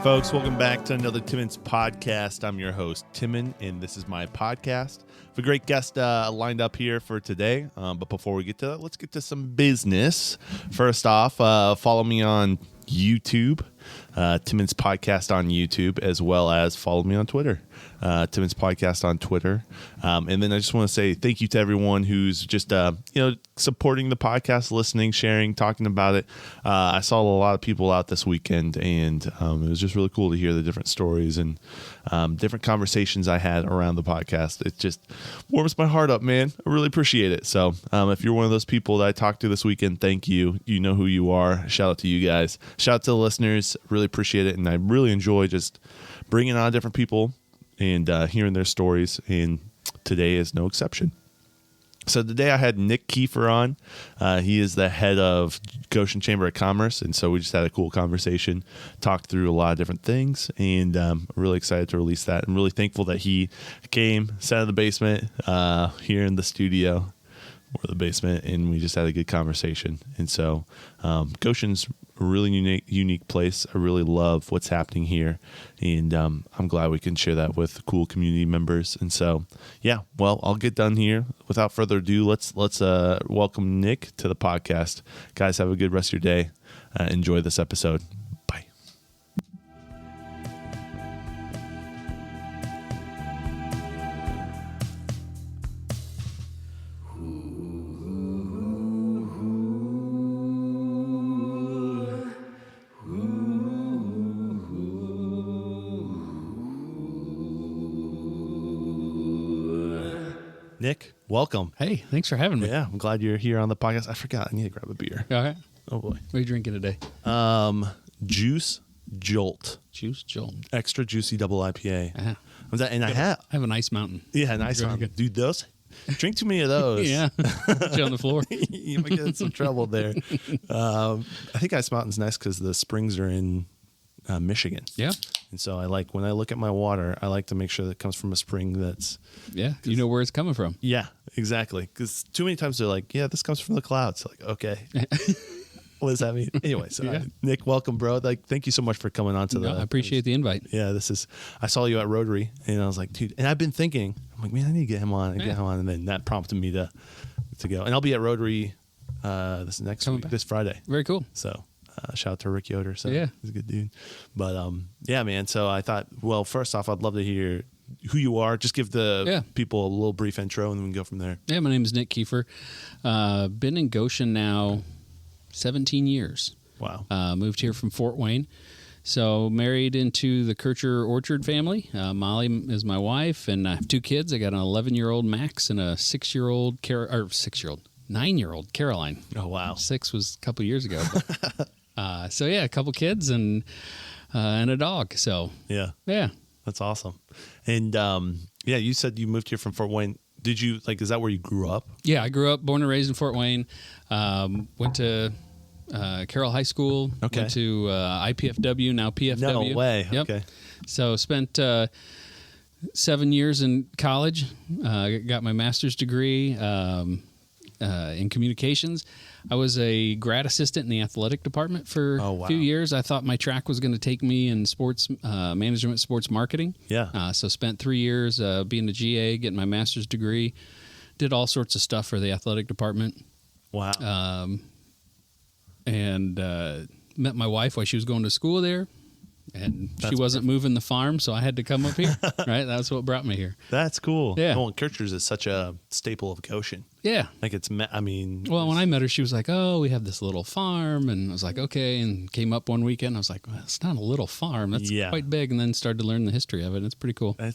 folks. Welcome back to another Timonspodcast. I'm your host, Timon, and this is my podcast. I have a great guest lined up here for today. But before we get to that, let's get to some business. First off, follow me on YouTube, Timon's Podcast on YouTube, as well as follow me on Twitter, Timon's Podcast on Twitter. And then I just want to say thank you to everyone who's just supporting the podcast, listening, sharing, talking about it. I saw a lot of people out this weekend, and it was just really cool to hear the different stories and different conversations I had around the podcast. It just warms my heart up, man. I really appreciate it. So if you're one of those people that I talked to this weekend, thank you. You know who you are. Shout out to you guys. Shout out to the listeners. Really appreciate it. And I really enjoy just bringing on different people and hearing their stories. And today is no exception. So today I had Nick Kieffer on. He is the head of Goshen Chamber of Commerce, and so we just had a cool conversation, talked through a lot of different things, and I'm really excited to release that. I'm really thankful that he came, sat in the basement here in the studio or the basement, and we just had a good conversation. And so Goshen's a really unique place. I really love what's happening here, and I'm glad we can share that with cool community members. And so, yeah, well, I'll get done here. Without further ado, let's welcome Nick to the podcast. Guys, have a good rest of your day. Enjoy this episode. Bye. Nick, welcome. Hey, thanks for having me. Yeah, I'm glad you're here on the podcast. I forgot. I need to grab a beer. All right. Oh, boy. What are you drinking today? Juice Jolt. Juice Jolt. Extra juicy double IPA. Uh-huh. I have an Ice Mountain. Yeah, an Ice Mountain. Dude, those. Drink too many of those. Yeah. Put you on the floor. You might get in some trouble there. I think Ice Mountain's nice because the springs are in Michigan. Yeah. And so when I look at my water, I like to make sure that it comes from a spring that's... Yeah, you know where it's coming from. Yeah, exactly. Because too many times they're like, yeah, this comes from the clouds. Like, okay. What does that mean? Anyway, so Yeah. Nick, welcome, bro. Thank you so much for coming on to I appreciate the invite. Yeah, I saw you at Rotary, and I was like, dude, and I've been thinking, I'm like, man, I need to get him on, and then that prompted me to go. And I'll be at Rotary this Friday. Very cool. So shout out to Rick Yoder. So yeah, he's a good dude. But yeah, man. So I thought, well, first off, I'd love to hear who you are. Just give the people a little brief intro, and then we can go from there. Yeah, my name is Nick Kieffer. Been in Goshen now 17 years. Wow. Moved here from Fort Wayne. So married into the Kircher Orchard family. Molly is my wife, and I have two kids. I got an 11-year-old Max and a 9-year-old Caroline. Oh, wow. 6 was a couple years ago. So yeah, a couple kids and a dog. So yeah. That's awesome. And you said you moved here from Fort Wayne. Did you is that where you grew up? Yeah, I grew up, born and raised in Fort Wayne. Went to Carroll High School. Okay. Went to IPFW, now PFW. No way. Yep. Okay. So spent 7 years in college. Got my master's degree in communications. I was a grad assistant in the athletic department for a few years. I thought my track was going to take me in sports management, sports marketing. Yeah. So spent 3 years being a GA, getting my master's degree. Did all sorts of stuff for the athletic department. Wow. And met my wife while she was going to school there. And she wasn't moving the farm, so I had to come up here. Right? That's what brought me here. That's cool. Yeah. Well, Kirchner's is such a staple of Goshen. Yeah. Like when I met her, she was like, oh, we have this little farm. And I was like, okay. And came up one weekend. I was like, well, it's not a little farm. That's quite big. And then started to learn the history of it. It's pretty cool. I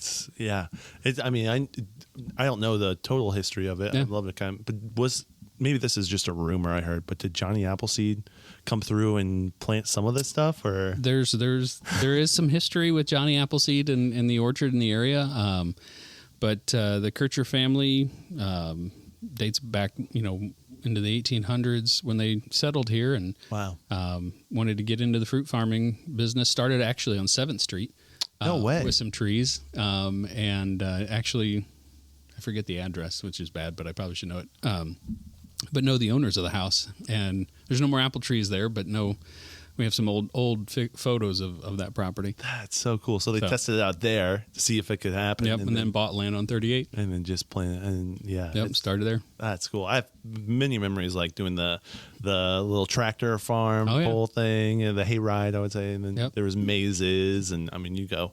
don't know the total history of it. Yeah. I'd love to but maybe this is just a rumor I heard, but did Johnny Appleseed come through and plant some of this stuff? Or there is some history with Johnny Appleseed in the orchard in the area. But the Kircher family dates back, into the 1800s when they settled here and wanted to get into the fruit farming business. Started actually on 7th Street. No way. With some trees. Actually, I forget the address, which is bad, but I probably should know it. But know the owners of the house. And there's no more apple trees there, but no we have some old photos of that property. That's so cool. So they tested it out there to see if it could happen. Yep, and then bought land on 38. And then just playing, and yeah. Yep, started there. That's cool. I have many memories like doing the little tractor farm whole thing, and the hayride, I would say. And then there was mazes, and I mean, you go.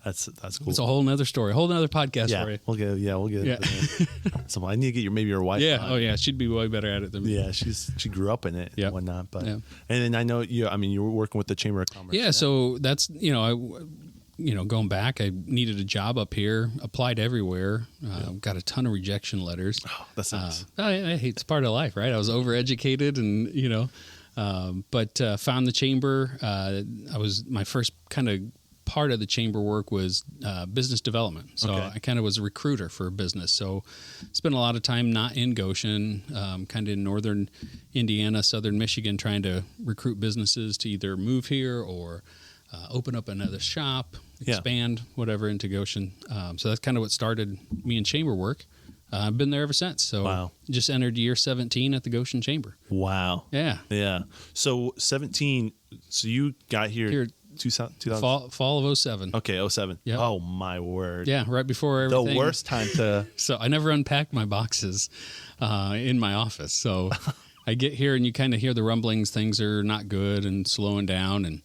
That's cool. It's a whole nother story, a whole nother podcast for you. We'll get into that. So I need to get maybe your wife. Yeah. on. Oh yeah, she'd be way better at it than me. Yeah, she grew up in it and whatnot. But yeah. And then I know you were working with the Chamber of Commerce. Yeah, so that's going back, I needed a job up here, applied everywhere, got a ton of rejection letters. Oh, that's nice. I hate it's part of life, right? I was overeducated, and but found the chamber. My first kind of part of the chamber work was business development. So I kind of was a recruiter for business. So spent a lot of time not in Goshen, kind of in northern Indiana, southern Michigan, trying to recruit businesses to either move here or open up another shop, expand whatever into Goshen. So that's kind of what started me in chamber work. I've been there ever since. So just entered year 17 at the Goshen Chamber. Wow. Yeah. Yeah. So 17. So you got here 2000? Fall of 07. Okay, 07. Yep. Oh, my word. Yeah, right before everything. The worst time to... So I never unpacked my boxes in my office. So I get here and you kind of hear the rumblings. Things are not good and slowing down. And,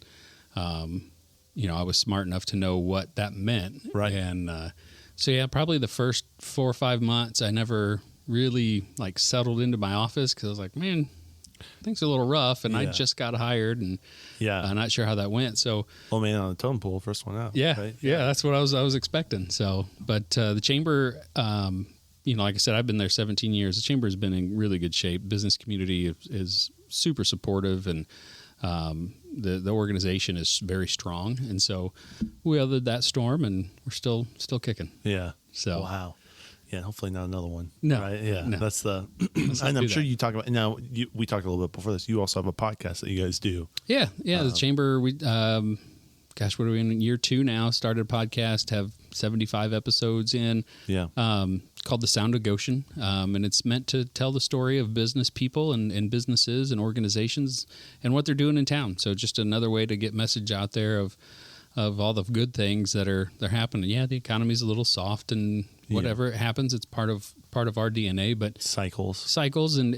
I was smart enough to know what that meant. Right. And so, probably the first 4 or 5 months, I never really settled into my office because I was like, man, things are a little rough, and I just got hired, and I'm not sure how that went. So, man on the totem pole, first one out. Yeah, right? Yeah, that's what I was expecting. So, but the chamber, like I said, I've been there 17 years. The chamber has been in really good shape. Business community is super supportive, and the organization is very strong. And so, we weathered that storm, and we're still kicking. Yeah. So, wow. Yeah, hopefully not another one. No, right? Yeah, no. That's the. And I'm sure you talk about. Now we talked a little bit before this. You also have a podcast that you guys do. Yeah. The chamber. We, what are we in year 2 now? Started a podcast. Have 75 episodes in. Yeah. Called The Sound of Goshen, and it's meant to tell the story of business people and businesses and organizations and what they're doing in town. So just another way to get message out there of all the good things they're happening. Yeah, the economy's a little soft and whatever it happens, it's part of our DNA, but cycles,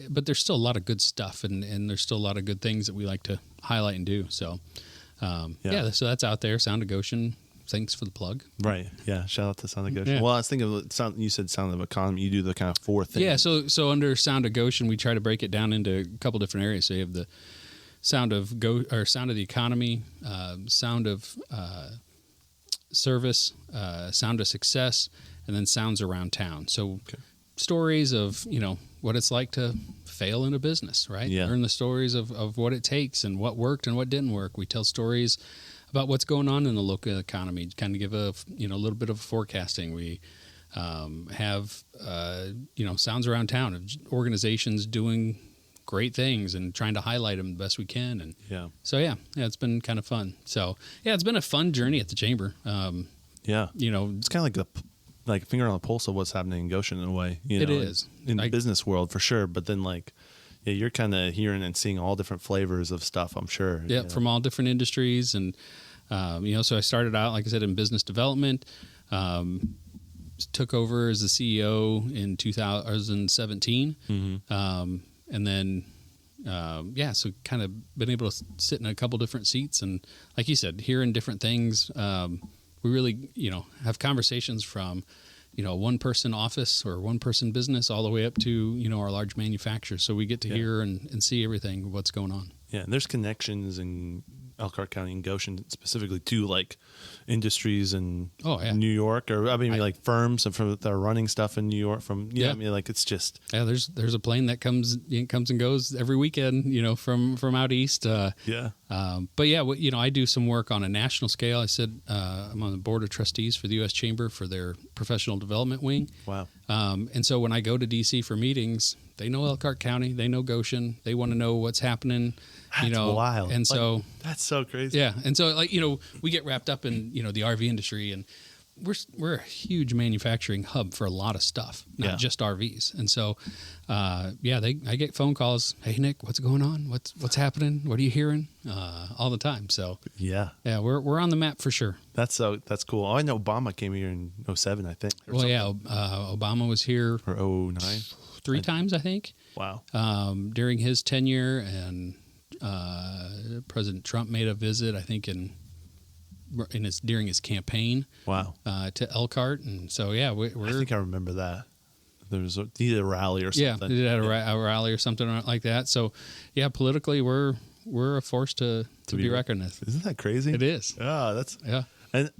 but there's still a lot of good stuff and there's still a lot of good things that we like to highlight and do. So, so that's out there. Sound of Goshen. Thanks for the plug. Right. Yeah. Shout out to Sound of Goshen. Yeah. Well, I was thinking of sound. You said Sound of Economy. You do the kind of 4 things. Yeah. So under Sound of Goshen, we try to break it down into a couple different areas. So you have the Sound of Sound of the Economy, Sound of Service, Sound of Success, and then Sounds Around Town. So stories of what it's like to fail in a business, right? Yeah. Learn the stories of what it takes and what worked and what didn't work. We tell stories about what's going on in the local economy, kind of give a little bit of forecasting. We have Sounds Around Town of organizations doing great things and trying to highlight them the best we can. And it's been kind of fun. So it's been a fun journey at the chamber. It's kind of like a finger on the pulse of what's happening in Goshen in a way. It is in the business world for sure, but then you're kind of hearing and seeing all different flavors of stuff, I'm sure. Yeah, from all different industries. And, so I started out, like I said, in business development, took over as the CEO in 2017. Mm-hmm. And then, so kind of been able to sit in a couple different seats. And like you said, hearing different things, we really, have conversations from, one person office or one person business all the way up to, our large manufacturers. So we get to hear and see everything, what's going on. Yeah. And there's connections in Elkhart County and Goshen specifically to industries in New York or firms that are running stuff in New York it's just. Yeah. There's a plane that comes and goes every weekend, from out East. But I do some work on a national scale. I said, I'm on the board of trustees for the U.S. Chamber for their professional development wing. Wow. And so when I go to DC for meetings, they know Elkhart County, they know Goshen, they want to know what's happening. That's wild. And so that's so crazy. Yeah. And so we get wrapped up in, the RV industry and we're a huge manufacturing hub for a lot of stuff, not just RVs. And so, I get phone calls. Hey, Nick, what's going on? What's happening? What are you hearing? All the time. So yeah, we're on the map for sure. That's cool. Oh, I know Obama came here in 2007, I think. Obama was here or 2009, 3 times, I think. Wow. During his tenure, and President Trump made a visit, I think during his campaign. Wow. To Elkhart, and so we're. I think I remember that. There was either a rally or something. Yeah, they had a rally or something like that. So, politically, we're a force to be reckoned with. Isn't that crazy? It is. And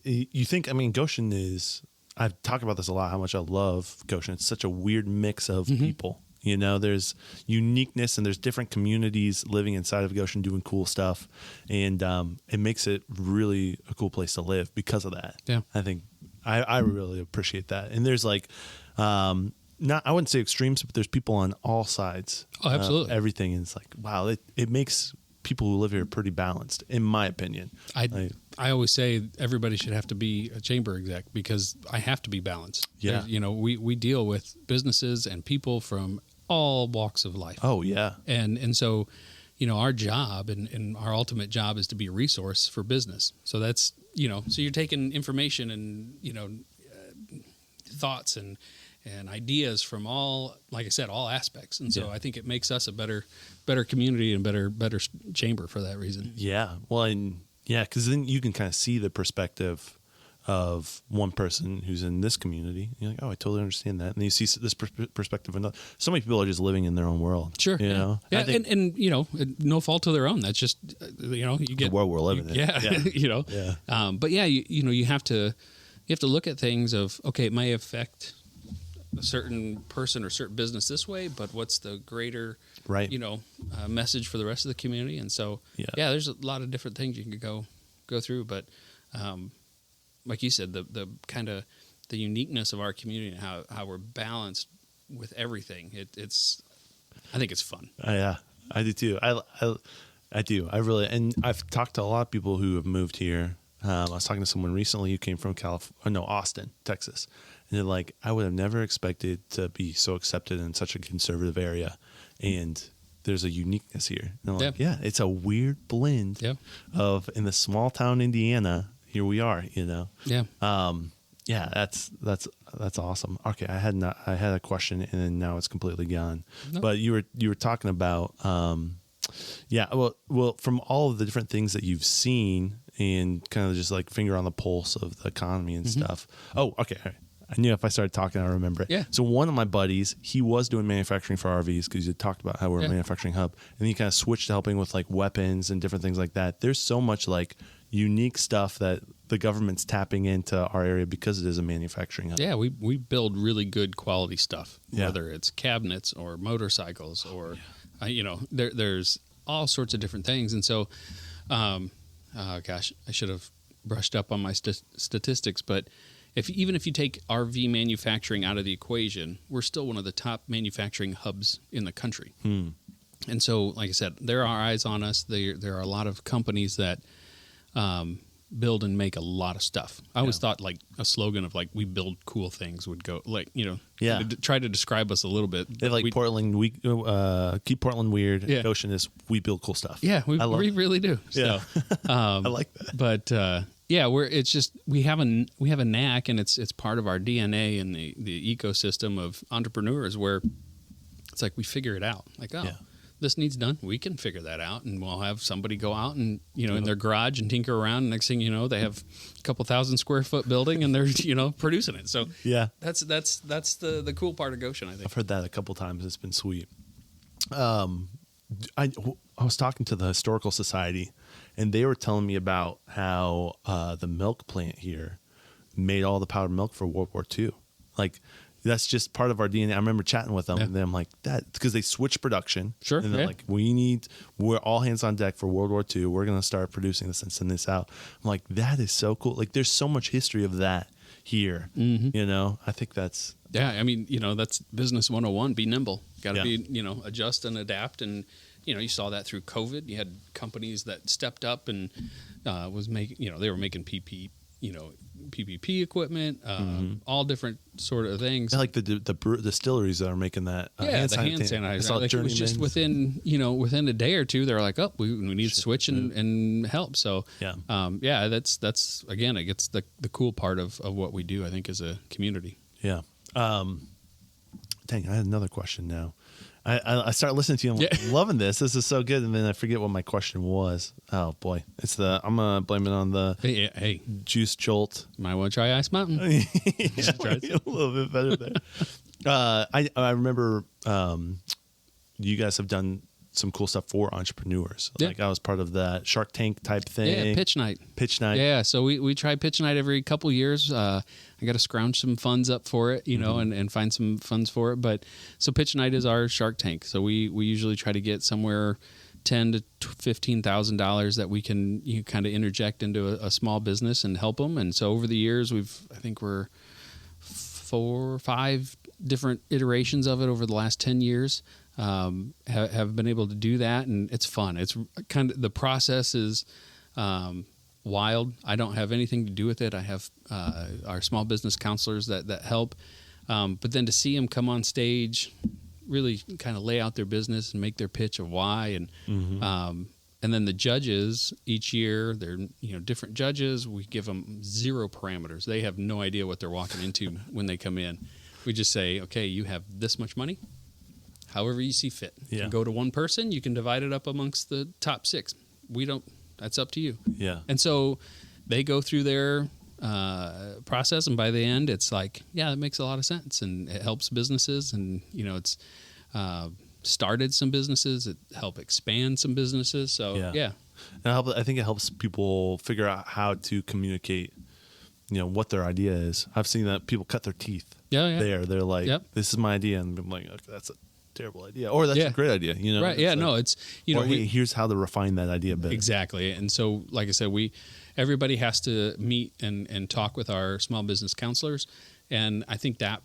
you think? I mean, Goshen is. I've talked about this a lot. How much I love Goshen. It's such a weird mix of people. You know, there's uniqueness and there's different communities living inside of Goshen doing cool stuff. And it makes it really a cool place to live because of that. Yeah. I think I really appreciate that. And there's like, I wouldn't say extremes, but there's people on all sides. Oh, absolutely. Everything. And it's like, wow, it makes people who live here pretty balanced, in my opinion. I always say everybody should have to be a chamber exec because I have to be balanced. Yeah. We deal with businesses and people from all walks of life. Oh, yeah. And so, our job and our ultimate job is to be a resource for business. So that's, so you're taking information and, thoughts and ideas from all, like I said, all aspects. And so I think it makes us a better community and better chamber for that reason. Yeah. Well, because then you can kind of see the perspective of one person who's in this community. You're like, oh, I totally understand that. And you see this perspective of another. So many people are just living in their own world. Sure. Yeah. And no fault to their own. That's just, you get the world we're living in. Yeah. Yeah. But you have to look at things of, okay, it may affect a certain person or certain business this way, but what's the greater, message for the rest of the community? And so, there's a lot of different things you can go through, but, like you said, the kind of the uniqueness of our community and how we're balanced with everything. I think it's fun. Yeah, I do too. I do. I really, and I've talked to a lot of people who have moved here. I was talking to someone recently who came from Austin, Texas. And they're like, I would have never expected to be so accepted in such a conservative area. And there's a uniqueness here. And I'm like, it's a weird blend of in the small town Indiana. Here we are, Yeah. That's awesome. Okay, I had a question and then now it's completely gone. No. But you were talking about well, from all of the different things that you've seen and kind of just like finger on the pulse of the economy and stuff. Oh, okay. All right. I knew if I started talking, I remember it. Yeah. So one of my buddies, he was doing manufacturing for RVs because you talked about how we're a manufacturing hub, and he kind of switched to helping with like weapons and different things like that. There's so much like unique stuff that the government's tapping into our area because it is a manufacturing hub. Yeah, we build really good quality stuff, whether it's cabinets or motorcycles or, there's all sorts of different things. And so, I should have brushed up on my statistics, but even if you take RV manufacturing out of the equation, we're still one of the top manufacturing hubs in the country. And so, like I said, there are eyes on us. There are a lot of companies that build and make a lot of stuff. I always thought like a slogan of like we build cool things would go like try to describe us a little bit. They like Portland. We keep Portland weird. Yeah. Goshen is we build cool stuff. Yeah, we really do. Yeah, so, I like that. But it's just we have a knack, and it's part of our DNA and the ecosystem of entrepreneurs where it's like we figure it out. Like this needs done. We can figure that out, and we'll have somebody go out and in their garage and tinker around. And next thing you know, they have a couple 1,000 square foot building, and they're producing it. So that's the cool part of Goshen. I think I've heard that a couple times. It's been sweet. I was talking to the Historical Society, and they were telling me about how the milk plant here made all the powdered milk for World War II. Like. That's just part of our DNA. I remember chatting with them, and then I'm like, that because they switched production. Sure. And they're like, we're all hands on deck for World War II. We're going to start producing this and send this out. I'm like, that is so cool. Like, there's so much history of that here. I think that's. Yeah. I mean, that's business 101. Be nimble. Got to be, adjust and adapt. And, you saw that through COVID. You had companies that stepped up and was making, they were making PPP equipment, all different sort of things. Like the distilleries that are making that hand sanitizer. Like it was just within a day or two, they're like, oh, we need to switch and help. So that's again, it gets the cool part of what we do, I think, as a community. Yeah. Dang, I had another question now. I start listening to you. I'm like, loving this. This is so good. And then I forget what my question was. Oh boy, I'm gonna blame it on the juice jolt. Might want to try Ice Mountain. A little bit better there. I remember you guys have done some cool stuff for entrepreneurs. Like I was part of that Shark Tank type thing. Yeah, pitch night. Yeah, so we try pitch night every couple years. I got to scrounge some funds up for it, and find some funds for it. But so pitch night is our Shark Tank. So we usually try to get somewhere $10,000 to $15,000 that we can kind of interject into a small business and help them. And so over the years, I think we're 4 or 5 different iterations of it over the last 10 years. Have been able to do that, and it's fun. It's kind of, the process is wild. I don't have anything to do with it. I have our small business counselors that help, but then to see them come on stage, really kind of lay out their business and make their pitch of why, and then the judges each year, they're different judges. We give them 0 parameters. They have no idea what they're walking into when they come in. We just say, okay, you have this much money. However you see fit. You can go to one person, you can divide it up amongst the top 6. That's up to you. Yeah. And so they go through their process, and by the end, it's like, it makes a lot of sense, and it helps businesses, and it's started some businesses, it helped expand some businesses. So And I think it helps people figure out how to communicate, what their idea is. I've seen that people cut their teeth. They're like, this is my idea, and I'm like, okay, that's a terrible idea, or that's a great idea, right? Yeah, no, it's or here's how to refine that idea better. Exactly. And so, like I said, everybody has to meet and talk with our small business counselors, and I think that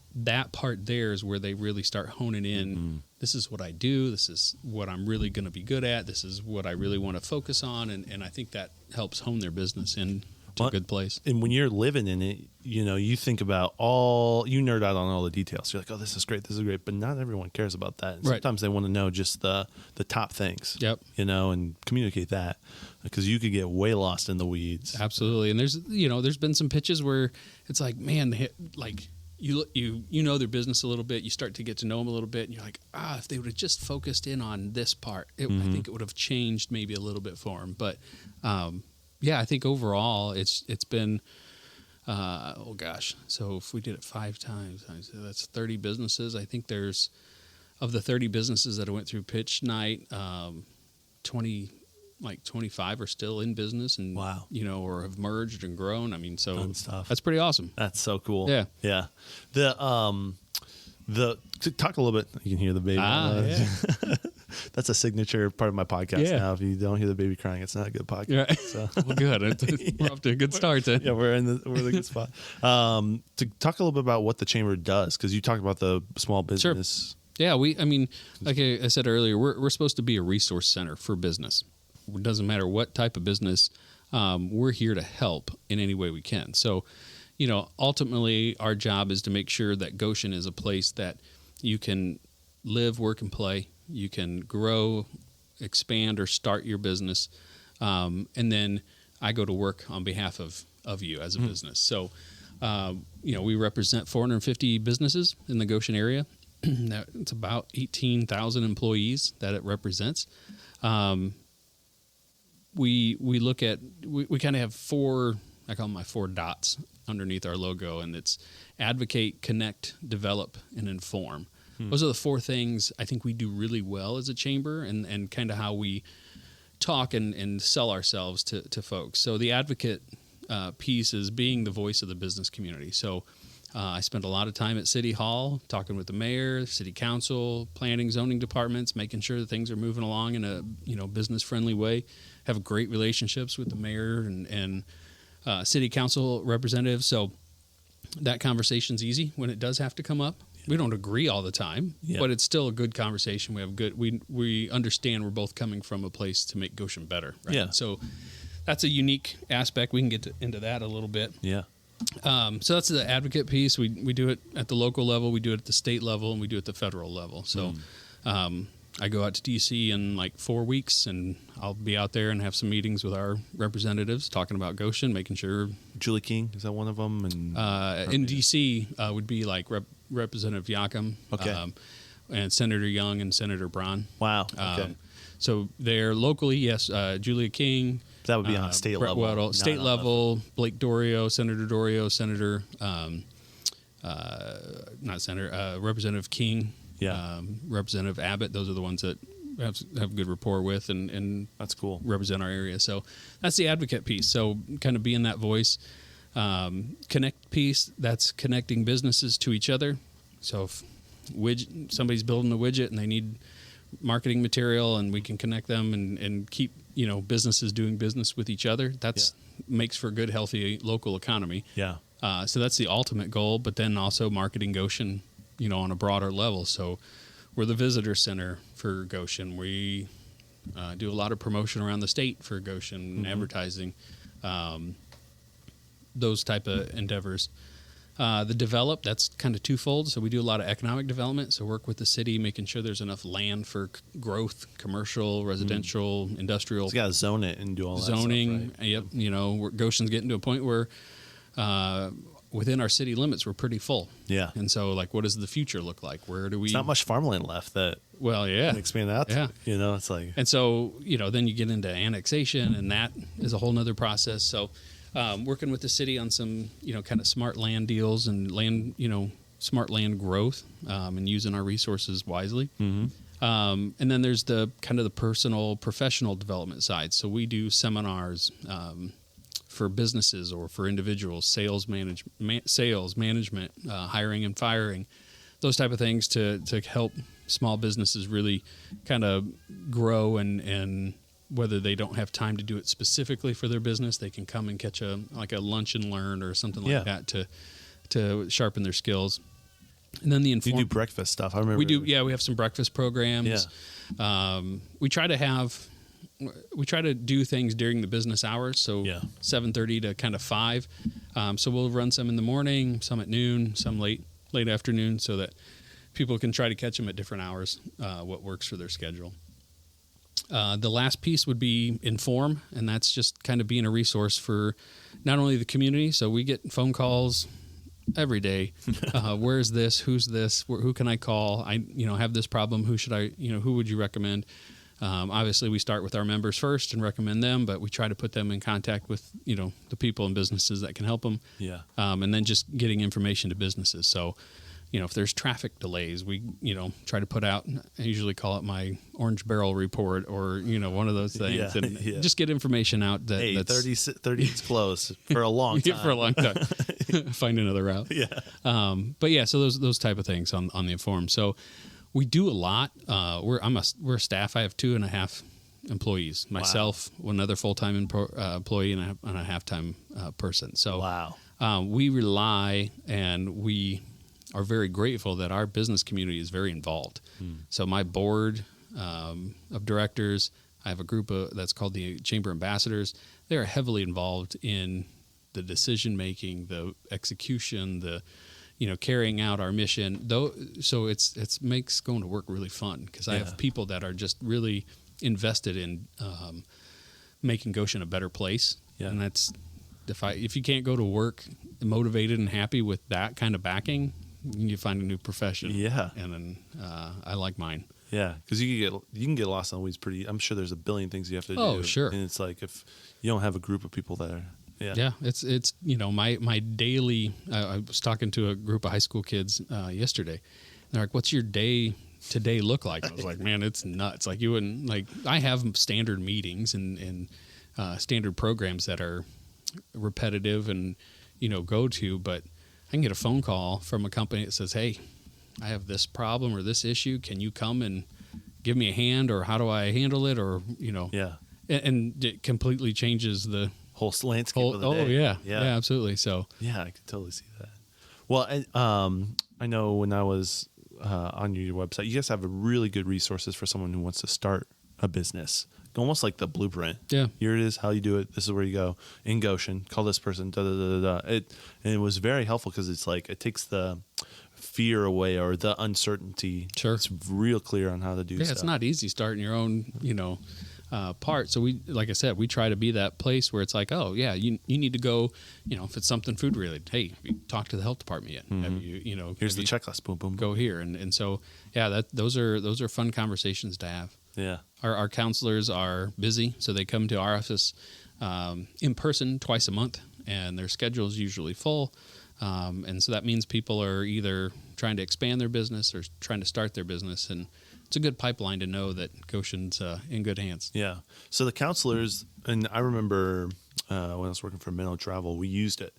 part there is where they really start honing in. This is what I do. This is what I'm really going to be good at. This is what I really want to focus on, and I think that helps hone their business into a good place. And when you're living in it, you think about you nerd out on all the details. You're like, oh, this is great, but not everyone cares about that. And sometimes they want to know just the top things. Yep. And communicate that, because you could get way lost in the weeds. Absolutely. And there's been some pitches where it's like, man, like you know their business a little bit. You start to get to know them a little bit, and you're like, if they would have just focused in on this part, I think it would have changed maybe a little bit for them. But I think overall it's been, so if we did it 5 times, that's 30 businesses. I think of the 30 businesses that I went through pitch night, 25 are still in business and, or have merged and grown. I mean, so that's pretty awesome. That's so cool. Yeah. Yeah. Talk a little bit. You can hear the baby. That's a signature part of my podcast now. If you don't hear the baby crying, it's not a good podcast. Right. So. Well, good. We're off to a good start then. Yeah, we're in the good spot. To talk a little bit about what the chamber does, because you talked about the small business. Sure. Yeah, like I said earlier, we're supposed to be a resource center for business. It doesn't matter what type of business. We're here to help in any way we can. So, ultimately, our job is to make sure that Goshen is a place that you can live, work, and play. You can grow, expand, or start your business. And then I go to work on behalf of you as a business. So, we represent 450 businesses in the Goshen area. It's about 18,000 employees that it represents. We look at, we kind of have 4, I call them my 4 dots underneath our logo, and it's advocate, connect, develop, and inform. Those are the 4 things I think we do really well as a chamber, and kind of how we talk and sell ourselves to folks. So the advocate piece is being the voice of the business community. So I spent a lot of time at City Hall talking with the mayor, city council, planning, zoning departments, making sure that things are moving along in a business-friendly way. Have great relationships with the mayor and city council representatives. So that conversation's easy when it does have to come up. We don't agree all the time, but it's still a good conversation. We understand we're both coming from a place to make Goshen better. Right? Yeah. So that's a unique aspect. We can get into that a little bit. Yeah. So that's the advocate piece. We do it at the local level, we do it at the state level, and we do it at the federal level. So I go out to D.C. in like 4 weeks, and I'll be out there and have some meetings with our representatives talking about Goshen, making sure. Julie King, is that one of them? And in D.C. Would be like Representative Yakum, okay. And Senator Young and Senator Braun. Wow. Okay. So they're locally, yes, Julia King. That would be on a state Brett level. Weddle, state level, Blake Dorio, Senator Dorio, Senator, not Senator, Representative King, Representative Abbott. Those are the ones that have good rapport with and that's cool. Represent our area. So that's the advocate piece. So kind of being that voice. Connect piece, that's connecting businesses to each other. So if somebody's building a widget and they need marketing material, and we can connect them and keep businesses doing business with each other, that's makes for a good, healthy local economy. Yeah. So that's the ultimate goal, but then also marketing Goshen on a broader level. So we're the visitor center for Goshen. We do a lot of promotion around the state for Goshen, and advertising, those type of endeavors. The develop, that's kind of twofold. So we do a lot of economic development. So work with the city, making sure there's enough land for growth, commercial, residential, industrial. So you got to zone it and do all that zoning. stuff, right? Yep. Goshen's getting to a point where within our city limits, we're pretty full. Yeah. And so, like, what does the future look like? Where do we? It's not much farmland left that. Well, yeah. Can expand that. Yeah. It's like. And so, then you get into annexation, and that is a whole nother process. So. Working with the city on some, kind of smart land deals and land, smart land growth, and using our resources wisely. Mm-hmm. And then there's the kind of the personal, professional development side. So we do seminars for businesses or for individuals, sales management, hiring and firing, those type of things to help small businesses really kind of grow and whether they don't have time to do it specifically for their business, they can come and catch a lunch and learn or something like that to sharpen their skills. And then you do breakfast stuff. I remember we do. Yeah, we have some breakfast programs. Yeah. We try to do things during the business hours. So 7:30 to kind of 5. So we'll run some in the morning, some at noon, some late afternoon, so that people can try to catch them at different hours. What works for their schedule. The last piece would be inform, and that's just kind of being a resource for not only the community. So we get phone calls every day. Where's this? Who's this? Who can I call? I have this problem. Who should I? Who would you recommend? Obviously, we start with our members first and recommend them, but we try to put them in contact with the people and businesses that can help them. Yeah. And then just getting information to businesses. So. If there's traffic delays, we, try to put out, I usually call it my orange barrel report or, one of those things. And just get information out that hey, 30 is close for a long time. For a long time. Find another route. Yeah. But yeah, so those type of things on the Inform. So we do a lot. We're a staff. I have 2.5 employees, myself, one other full-time employee and a half-time person. So we rely and we are very grateful that our business community is very involved. So my board of directors, I have a group that's called the Chamber Ambassadors. They are heavily involved in the decision making, the execution, the carrying out our mission. So it's makes going to work really fun because I have people that are just really invested in making Goshen a better place. Yeah. And that's if you can't go to work motivated and happy with that kind of backing, you find a new profession. Yeah. And then I like mine. Yeah, because you can get lost on the weeds pretty. I'm sure there's a billion things you have to do. Oh, sure. And it's like if you don't have a group of people that are. Yeah. It's my daily. I was talking to a group of high school kids yesterday. They're like, "What's your day today look like?" I was like, "Man, it's nuts. Like you wouldn't like. I have standard meetings and standard programs that are repetitive and go to, but I can get a phone call from a company that says, "Hey, I have this problem or this issue. Can you come and give me a hand, or how do I handle it?" Or and it completely changes the whole landscape of the day. Yeah, absolutely. So yeah, I could totally see that. Well, I know when I was on your website, you guys have really good resources for someone who wants to start a business. almost like the blueprint. Yeah. Here it is, how you do it. This is where you go in Goshen. Call this person. Da da da da. And it was very helpful because it's like it takes the fear away or the uncertainty. Sure. It's real clear on how to do stuff. It's not easy starting your own, part. So we, like I said, we try to be that place where it's like, oh yeah, you need to go, if it's something food related, hey, have you talked to the health department yet? Have you, Here's the checklist. Boom, boom, boom. Go here. And so, yeah, those are fun conversations to have. Yeah. Our counselors are busy, so they come to our office in person twice a month, and their schedule is usually full. And so that means people are either trying to expand their business or trying to start their business, and it's a good pipeline to know that Goshen's in good hands. Yeah. So the counselors, and I remember when I was working for Minnow Travel, we used it.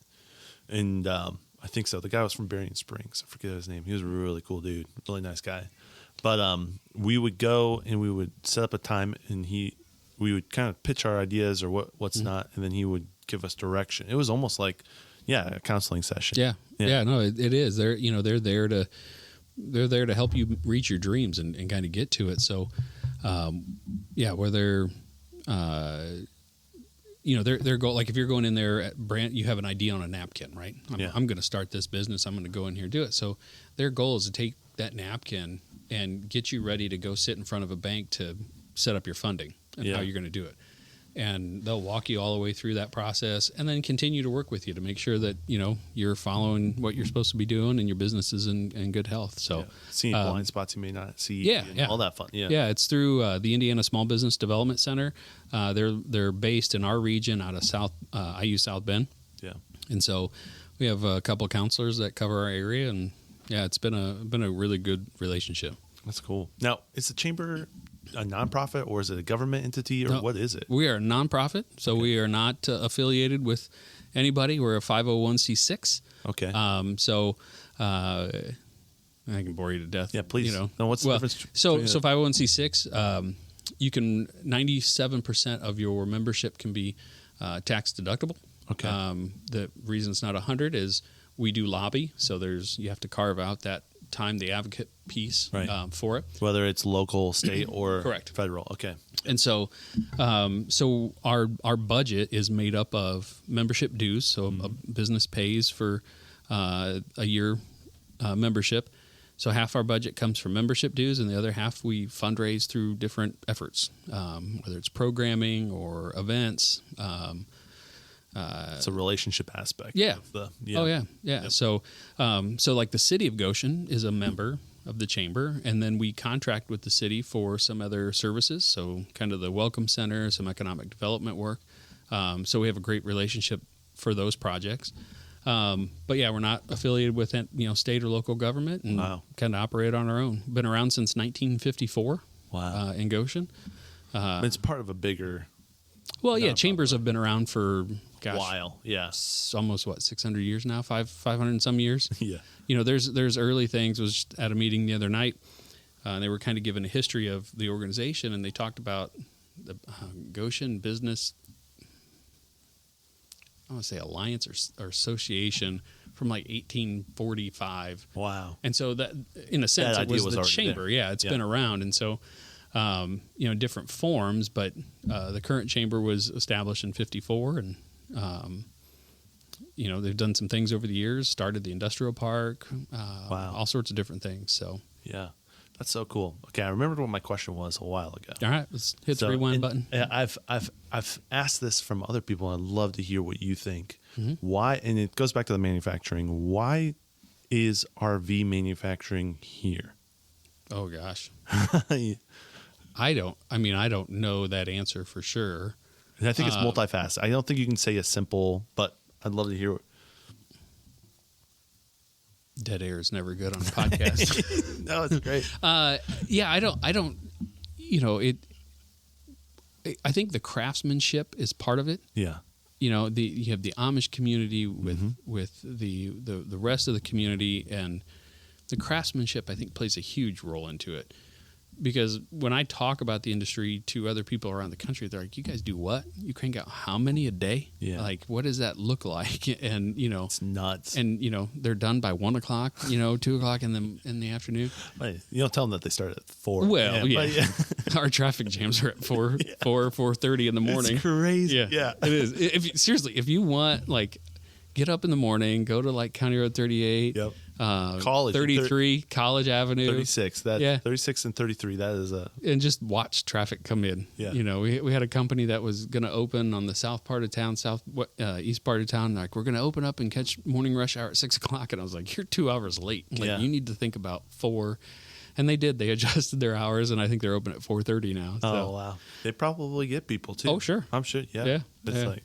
And I think so. The guy was from Berrien Springs. I forget his name. He was a really cool dude, really nice guy. But we would go and we would set up a time, and we would kind of pitch our ideas or what's not, and then he would give us direction. It was almost like, a counseling session. Yeah. No, it is. They're they're there to help you reach your dreams and kind of get to it. So, where they're, their goal, like if you're going in there at brand, you have an idea on a napkin, right? I'm going to start this business. I'm going to go in here and do it. So their goal is to take that napkin and get you ready to go sit in front of a bank to set up your funding and how you're going to do it. And they'll walk you all the way through that process and then continue to work with you to make sure that, you're following what you're supposed to be doing and your business is in good health. So seeing blind spots you may not see. All that fun. Yeah. It's through the Indiana Small Business Development Center. They're based in our region out of South Bend. Yeah. And so we have a couple of counselors that cover our area, and it's been a really good relationship. That's cool. Now, is the chamber a nonprofit or is it a government entity or what is it? We are a nonprofit, so we are not affiliated with anybody. We're a 501c6. Okay. I can bore you to death. Yeah, please. No, what's the difference? So 501c6, you can 97% of your membership can be tax deductible. Okay. The reason it's not 100 is we do lobby, so you have to carve out that time, the advocate piece for it, whether it's local, state, or correct federal. Okay. And so, our budget is made up of membership dues. So a business pays for a year membership. So half our budget comes from membership dues, and the other half we fundraise through different efforts, whether it's programming or events. It's a relationship aspect. Yeah. Yep. So like the city of Goshen is a member of the chamber, and then we contract with the city for some other services. So kind of the welcome center, some economic development work. So we have a great relationship for those projects. But we're not affiliated with state or local government, and kind of operate on our own. Been around since 1954. Wow. In Goshen. It's part of a bigger. Well, chambers have been around for while. Yeah. Almost 600 years now, 500 and some years. Yeah. There's early things. Was just at a meeting the other night, and they were kind of given a history of the organization, and they talked about the Goshen Business, I want to say alliance or association from like 1845. Wow. And so that, in a sense, it was the chamber. There. Yeah, it's been around, and so. Different forms, but the current chamber was established in 54, and they've done some things over the years. Started the industrial park, all sorts of different things. So that's so cool. Okay, I remembered what my question was a while ago. All right, let's hit the rewind button. I've asked this from other people, and I'd love to hear what you think. Mm-hmm. Why? And it goes back to the manufacturing. Why is RV manufacturing here? Oh gosh. I don't know that answer for sure. And I think it's multifaceted. I don't think you can say a simple, but I'd love to hear it. Dead air is never good on a podcast. No, it's great. I don't, I think the craftsmanship is part of it. Yeah. You have the Amish community with the rest of the community, and the craftsmanship, I think, plays a huge role into it. because when I talk about the industry to other people around the country, they're like, "You guys do what? You crank out how many a day? Yeah. Like, what does that look like?" And it's nuts. And they're done by 1 o'clock, 2 o'clock in the afternoon. But you don't tell them that they start at 4. Well, yeah. Our traffic jams are at 4:30 in the morning. It's crazy. Yeah, it is. Seriously, if you want, like, get up in the morning, go to like County Road 38. Yep. College 33 College Avenue 36 36 and 33 that is and just watch traffic come in. We had a company that was going to open on the south part of town, east part of town, like, we're going to open up and catch morning rush hour at 6 o'clock, and I was like, you're 2 hours late. Like, you need to think about 4. And they did. They adjusted their hours, and I think they're open at 4:30 now. So. Oh wow, they probably get people too. Oh sure, I'm sure. Like,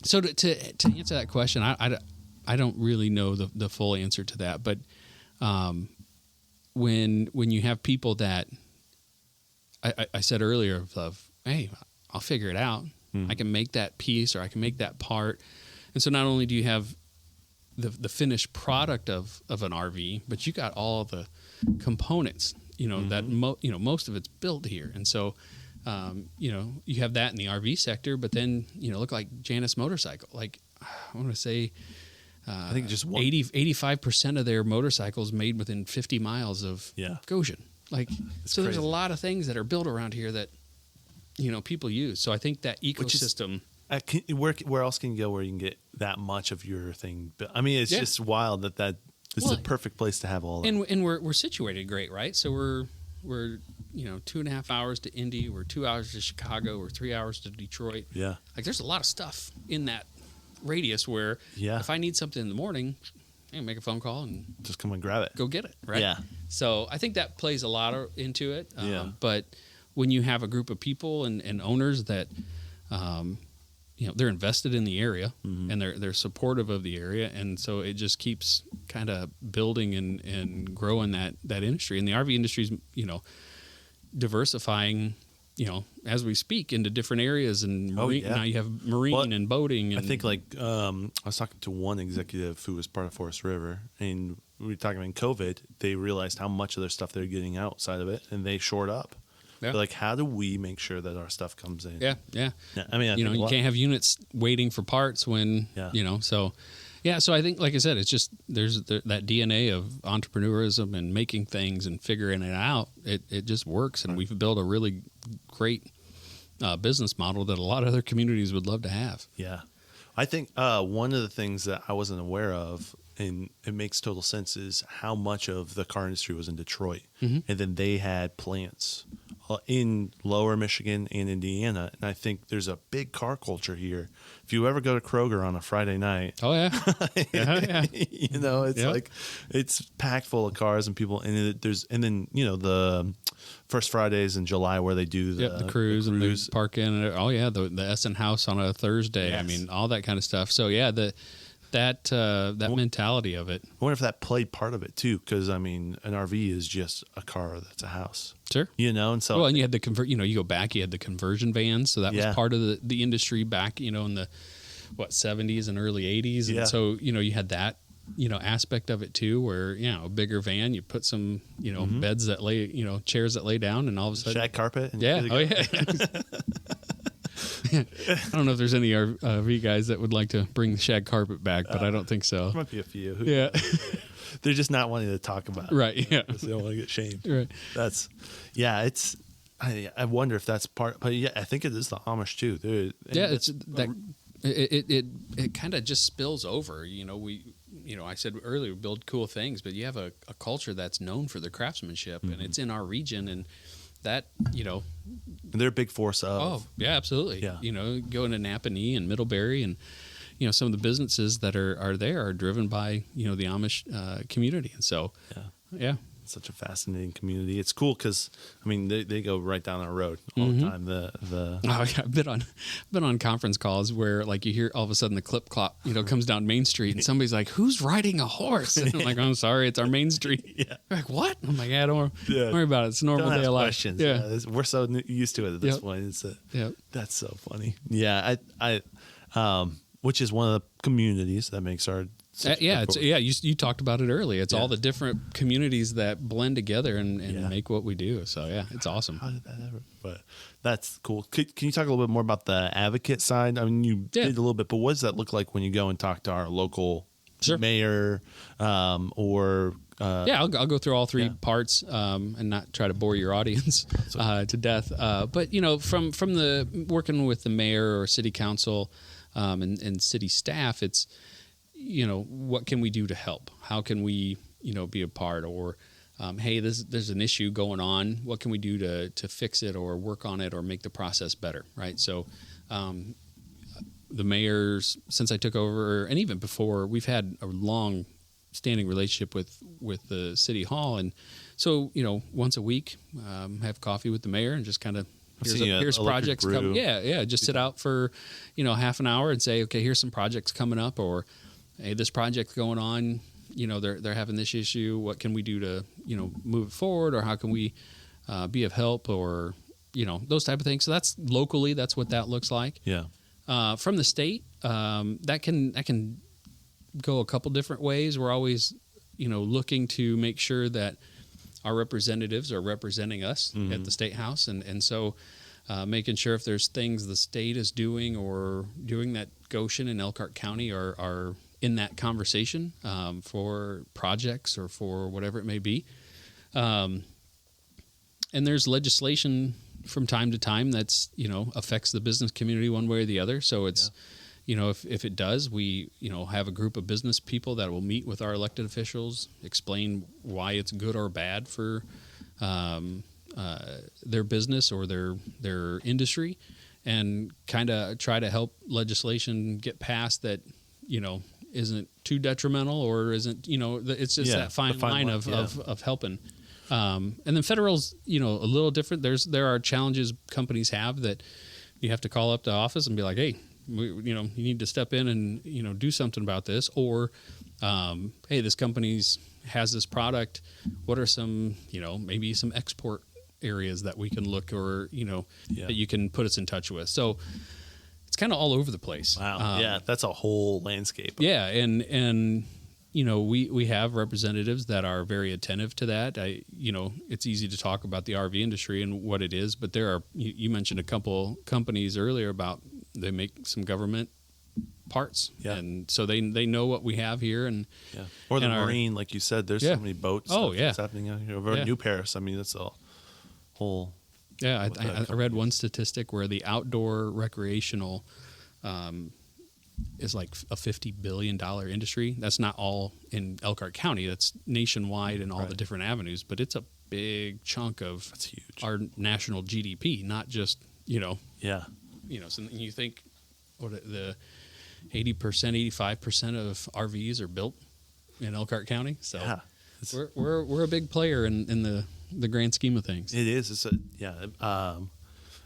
so to answer that question, I don't really know the full answer to that, but when you have people that I said earlier of hey, I'll figure it out. I can make that piece, or I can make that part, and so not only do you have the finished product of an RV, but you got all the components. That most of it's built here, and so. You have that in the RV sector, but then, look like Janus Motorcycle. Like, I want to say, I think just 85% of their motorcycles made within 50 miles of Goshen. Like, so there's a lot of things that are built around here that, people use. So I think that ecosystem. Where else can you go where you can get that much of your thing? I mean, it's just wild that it's the perfect place to have all of it. And we're situated great, right? So we're 2.5 hours to Indy, we're 2 hours to Chicago, we're 3 hours to Detroit. Yeah. Like, there's a lot of stuff in that radius where if I need something in the morning, I can make a phone call and just come and grab it. Go get it, right? Yeah. So I think that plays a lot into it. But when you have a group of people and owners that, they're invested in the area and they're supportive of the area, and so it just keeps kind of building and growing that industry. And the RV industry is, diversifying, as we speak, into different areas. And now you have marine and boating. And I think, like, I was talking to one executive who was part of Forest River, and we were talking about COVID. They realized how much of their stuff they're getting outside of it, and they shored up. Yeah. Like, how do we make sure that our stuff comes in? Yeah. I mean, you can't have units waiting for parts when, so. Yeah, so I think, like I said, it's just there's that DNA of entrepreneurism and making things and figuring it out. It just works, and we've built a really great business model that a lot of other communities would love to have. Yeah. I think one of the things that I wasn't aware of, and it makes total sense, is how much of the car industry was in Detroit. And then they had plants in lower Michigan and Indiana. And I think there's a big car culture here. If you ever go to Kroger on a Friday night. Oh, yeah. It's like, it's packed full of cars and people. And then, the first Fridays in July where they do the cruise and they park in. The Essen House on a Thursday. Yes. I mean, all that kind of stuff. So, that mentality of it. I wonder if that played part of it too, because I mean, an RV is just a car that's a house. Sure. And so and you had the you go back, you had the conversion vans, so that was part of the industry back, in the 70s and early 80s, and so you had that aspect of it too, where a bigger van, you put some beds that lay chairs that lay down, and all of a sudden shag carpet. And I don't know if there's any RV guys that would like to bring the shag carpet back, but I don't think so. There might be a few. Yeah. They're just not wanting to talk about it. Right, yeah. They don't want to get shamed. Right. I wonder if that's part, but I think it is the Amish too. It kind of just spills over. I said earlier, we build cool things, but you have a culture that's known for their craftsmanship, and it's in our region, and that, and they're a big force of. Oh, yeah, absolutely. Yeah. Going to Napanee and Middlebury, and some of the businesses that are there are driven by the Amish community, and so yeah. It's such a fascinating community. It's cool because they go right down our road all the time. I've been on conference calls where, like, you hear all of a sudden the clip clop comes down Main Street, and somebody's like, "Who's riding a horse?" And I'm like, "I'm sorry, it's our Main Street." Yeah. They're like, "What?" I'm like, "Yeah, don't worry about it. It's a normal day of life." Questions. Yeah, we're so used to it at this point. That's so funny. Yeah, I which is one of the communities that makes our You talked about it earlier. It's all the different communities that blend together and make what we do. So it's awesome. How did that ever? But that's cool. Can you talk a little bit more about the advocate side? I mean, you did a little bit, but what does that look like when you go and talk to our local mayor or? I'll go through all three parts and not try to bore your audience to death. But from the working with the mayor or city council and city staff, it's what can we do to help? How can we be a part? Or hey, there's an issue going on. What can we do to fix it or work on it or make the process better? Right. So the mayors, since I took over, and even before, we've had a long standing relationship with the city hall, and so once a week have coffee with the mayor and just kind of here's projects coming. Just sit out for half an hour and say, okay, here's some projects coming up, or hey, this project's going on, they're having this issue, what can we do to move it forward, or how can we be of help, or those type of things. So that's locally, that's what that looks like. From the state, that can go a couple different ways. We're always, looking to make sure that our representatives are representing us at the State House. And so making sure if there's things the state is doing or doing that Goshen and Elkhart County are in that conversation for projects or for whatever it may be. And there's legislation from time to time that's, affects the business community one way or the other. So it's, if it does, we, have a group of business people that will meet with our elected officials, explain why it's good or bad for their business or their industry, and kind of try to help legislation get passed that, isn't too detrimental or isn't, it's just that fine line of helping. And then federal's, a little different. There are challenges companies have that you have to call up the office and be like, hey, you need to step in and, do something about this, or, hey, this company's has this product. What are some, maybe some export areas that we can look, or, that you can put us in touch with. So it's kind of all over the place. Wow. That's a whole landscape. Yeah. And, we have representatives that are very attentive to that. It's easy to talk about the RV industry and what it is, but there are, you mentioned a couple companies earlier about they make some government parts. And so they know what we have here. And or the marine, like you said, there's so many boats. That's happening out here over New Paris. I mean, that's a whole. Yeah. I read one statistic where the outdoor recreational, is like a $50 billion industry. That's not all in Elkhart County. That's nationwide and all the different avenues, but it's a big chunk of that's huge. Our national GDP, not just, so you think the 80%, 85% of RVs are built in Elkhart County. So we're a big player in the grand scheme of things. It is.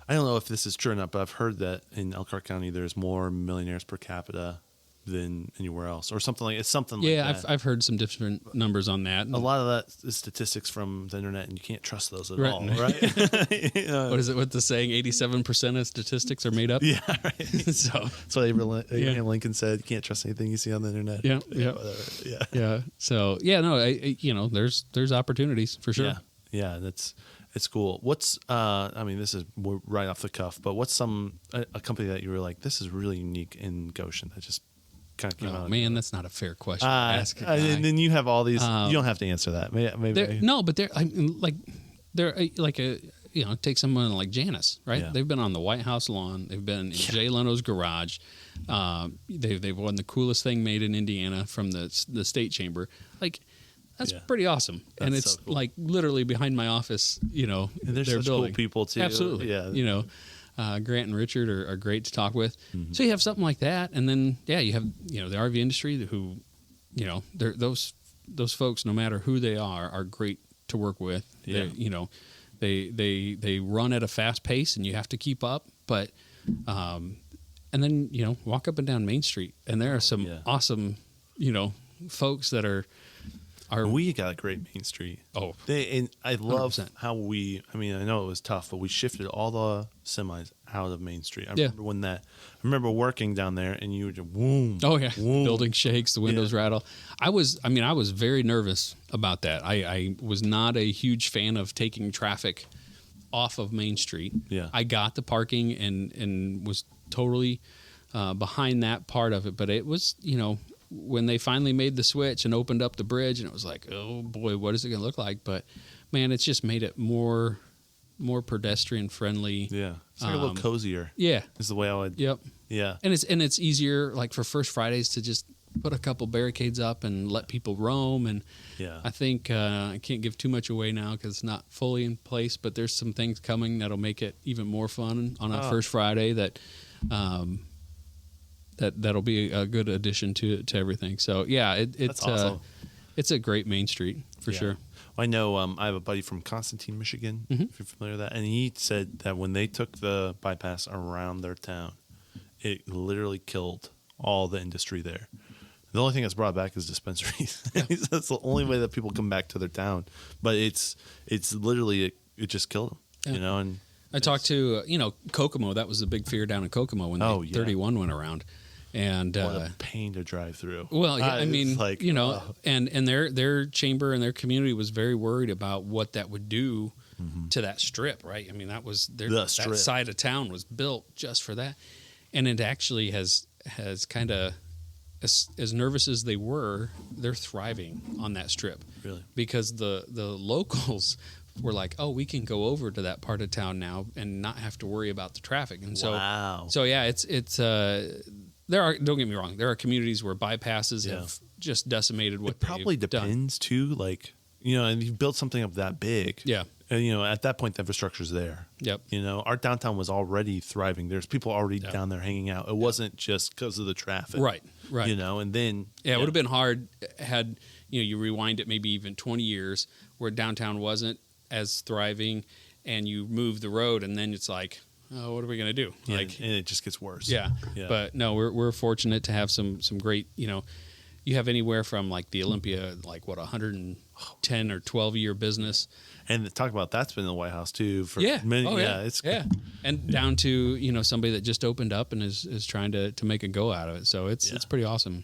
I don't know if this is true or not, but I've heard that in Elkhart County there's more millionaires per capita than anywhere else, or something like that. Yeah, I've heard some different numbers on that. A lot of that is statistics from the internet, and you can't trust those at all, right? What is it? What the saying? 87% of statistics are made up. Yeah, right. So that's what Abraham Lincoln said. You can't trust anything you see on the internet. Yeah. So there's opportunities for sure. Yeah. It's cool. What's this is right off the cuff, but what's a company that you were like, this is really unique in Goshen that just kind of came out? Man, that's not a fair question to ask. And then you have all these. You don't have to answer that. Maybe but take someone like Janice, right? Yeah. They've been on the White House lawn. They've been in Jay Leno's garage. They've won the coolest thing made in Indiana from the state chamber. Like. That's pretty awesome. That's and it's so cool. Like literally behind my office, and they're such building. Cool people too. Absolutely. Yeah. Grant and Richard are great to talk with. Mm-hmm. So you have something like that. And then, you have, the RV industry who, those folks, no matter who they are great to work with. Yeah. They run at a fast pace and you have to keep up. But, and then, walk up and down Main Street and there are some awesome, folks that are, We got a great Main Street. Oh, And I love 100%. how I mean, I know it was tough, but we shifted all the semis out of Main Street. I remember working down there, and you were just boom. Oh yeah, boom. building shakes, the windows rattle. I was very nervous about that. I was not a huge fan of taking traffic off of Main Street. Yeah. I got the parking and was totally behind that part of it, but it was, when they finally made the switch and opened up the bridge, and it was like, oh boy, what is it going to look like? But man, it's just made it more pedestrian friendly. Yeah. It's like a little cozier. Yeah. Is the way I would. Yep. Yeah. And it's easier, like for First Fridays, to just put a couple barricades up and let people roam. And Yeah. I think I can't give too much away now because it's not fully in place, but there's some things coming that'll make it even more fun on a First Friday that'll be a good addition to everything. So yeah, it's awesome. It's a great Main Street for sure. I know I have a buddy from Constantine, Michigan, if you're familiar with that, and he said that when they took the bypass around their town, it literally killed all the industry there. The only thing that's brought back is dispensaries. That's the only way that people come back to their town. But it's literally it just killed them, And I talked to Kokomo. That was the big fear down in Kokomo when 31 went around. And what a pain to drive through. Well, I mean, like, and their chamber and their community was very worried about what that would do to that strip, right? I mean, that was that side of town was built just for that, and it actually has kind of, as nervous as they were, they're thriving on that strip, really, because the locals were like, oh, we can go over to that part of town now and not have to worry about the traffic, and so yeah, it's. There are, don't get me wrong, there are communities where bypasses have just decimated what they've done. It probably depends too, like, and you build something up that big. Yeah. And, at that point, the infrastructure's there. Yep. Our downtown was already thriving. There's people already down there hanging out. It wasn't just because of the traffic. Right. And then. Yeah, it would have been hard had, you rewind it maybe even 20 years where downtown wasn't as thriving and you move the road and then it's like, oh, what are we going to do? Yeah, and it just gets worse. Yeah. But no, we're fortunate to have some great, you have anywhere from like the Olympia, like 110 or 12-year business. And talk about that's been in the White House too for many. It's and down to, somebody that just opened up and is trying to make a go out of it. So it's pretty awesome.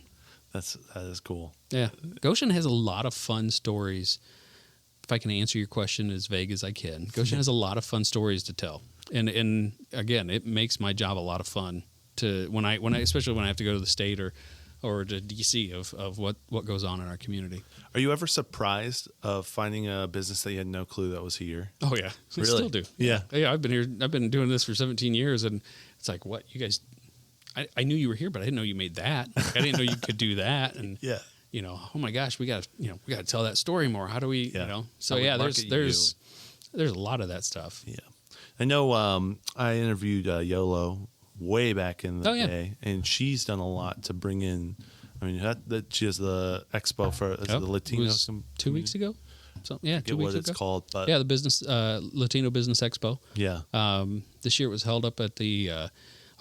That is cool. Yeah. Goshen has a lot of fun stories. If I can answer your question as vague as I can, Goshen has a lot of fun stories to tell. And again, it makes my job a lot of fun to when I especially when I have to go to the state or to DC of what goes on in our community. Are you ever surprised of finding a business that you had no clue that was here? Oh yeah, really? I still do. Yeah. I've been here. I've been doing this for 17 years, and it's like, what you guys? I knew you were here, but I didn't know you made that. Like, I didn't know you could do that. And oh my gosh, we got to tell that story more. How do we? So there's a lot of that stuff. Yeah. I know I interviewed YOLO way back in the day, and she's done a lot to bring in. I mean, she has the expo for the Latino. 2 weeks ago? So, 2 weeks ago. What it's called, but the business Latino Business Expo. Yeah. This year it was held up at the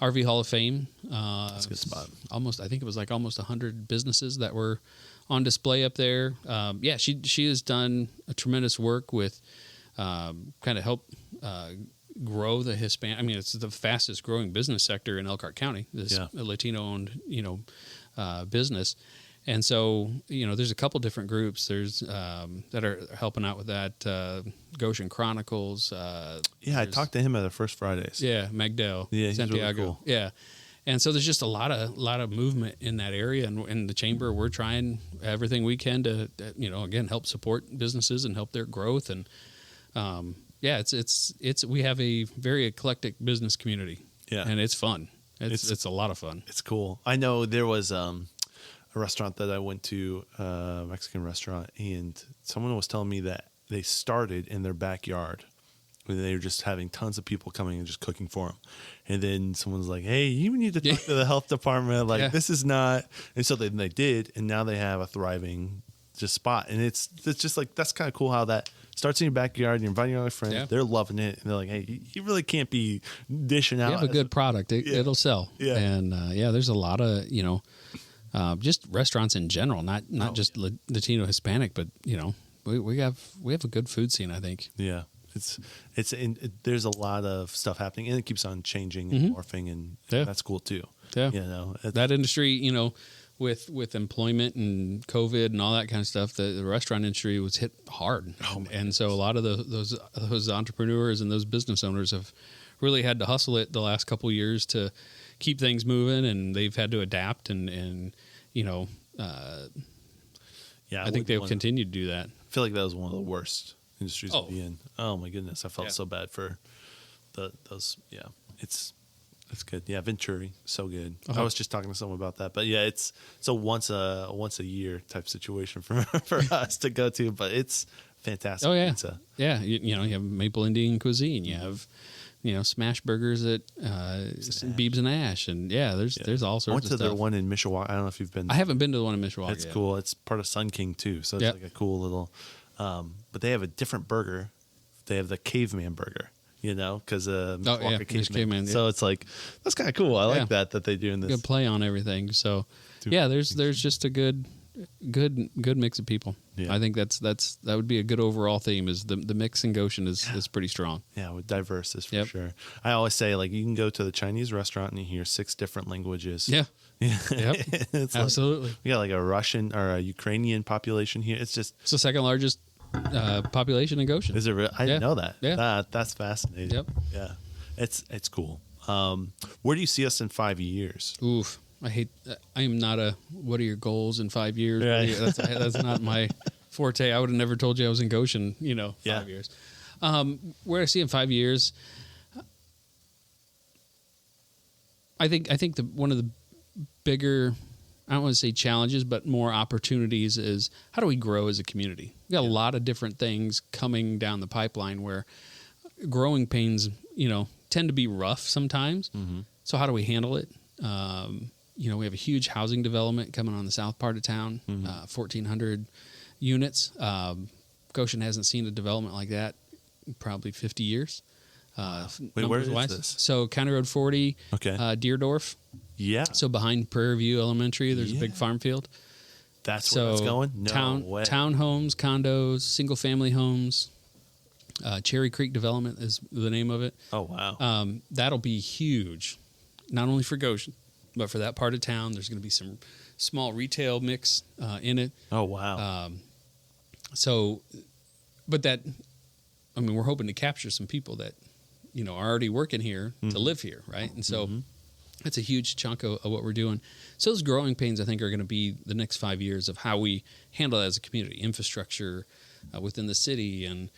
RV Hall of Fame. That's a good spot. I think it was like almost 100 businesses that were on display up there. She has done a tremendous work with kind of help grow the Hispanic. I mean, it's the fastest growing business sector in Elkhart County. This Latino-owned, business, and so there's a couple different groups. There's that are helping out with that. Goshen Chronicles. I talked to him at the First Fridays. Yeah, Magdell. Yeah, Santiago. Really cool. Yeah. And so there's just a lot of movement in that area, and in the chamber, we're trying everything we can to again help support businesses and help their growth. And it's we have a very eclectic business community. Yeah, and it's fun. It's a lot of fun. It's cool. I know there was a restaurant that I went to, a Mexican restaurant, and someone was telling me that they started in their backyard. They were just having tons of people coming and just cooking for them. And then someone's like, hey, you need to talk to the health department. Like, this is not. And so they did. And now they have a thriving just spot. And it's just like, that's kind of cool how that starts in your backyard. You're inviting your other friends. Yeah. They're loving it. And they're like, hey, you really can't be dishing out. You have a good product. It'll sell. Yeah. And there's a lot of, just restaurants in general, not just Latino, Hispanic, but we have a good food scene, I think. Yeah. There's a lot of stuff happening, and it keeps on changing and morphing, and that's cool too. Yeah. That industry, with employment and COVID and all that kind of stuff, the restaurant industry was hit hard. And so a lot of those entrepreneurs and those business owners have really had to hustle it the last couple of years to keep things moving, and they've had to adapt and I think they'll continue to do that. I feel like that was one of the worst industries to be in. Oh my goodness, I felt so bad for those. Yeah, it's good. Yeah, Venturi, so good. I was just talking to someone about that, but yeah, it's a once a year type situation for us to go to, but it's fantastic. Oh yeah, pizza. Yeah. You have Maple Indian cuisine. You have smash burgers at Beebs and Ash, and there's all sorts of stuff. I went to the one in Mishawaka. I don't know if you've been there. I haven't been to the one in Mishawaka. It's cool. It's part of Sun King too, so it's like a cool little. But they have a different burger. They have the caveman burger. Because caveman. So it's like that's kind of cool. I like that they do in this. Good play on everything. So there's just a good mix of people. Yeah. I think that would be a good overall theme. Is the mix in Goshen is pretty strong. Yeah, with diverse is for sure. I always say you can go to the Chinese restaurant and you hear 6 different languages. Yeah. Yep. Absolutely. We got a Russian or a Ukrainian population here. It's the second largest population in Goshen. Is it real? I didn't know that. Yeah. That's fascinating. Yep. Yeah. It's cool. Where do you see us in 5 years? Oof. I am not what are your goals in 5 years? Right. That's not my forte. I would have never told you I was in Goshen, 5 years. Where I see in 5 years, I think one of the bigger, I don't want to say challenges, but more opportunities is how do we grow as a community? We got a lot of different things coming down the pipeline where growing pains, tend to be rough sometimes. Mm-hmm. So how do we handle it? We have a huge housing development coming on the south part of town, 1,400 units. Goshen hasn't seen a development like that in probably 50 years. Wait, where is this? So County Road 40, Deerdorf. Yeah. So behind Prairie View Elementary, there's a big farm field. That's where it's going? No way. Townhomes, condos, single-family homes. Cherry Creek Development is the name of it. Oh, wow. That'll be huge, not only for Goshen, but for that part of town. There's going to be some small retail mix in it. Oh, wow. We're hoping to capture some people that, are already working here to live here, right? And so that's a huge chunk of what we're doing. So those growing pains, I think, are going to be the next 5 years of how we handle that as a community, infrastructure within the city. And,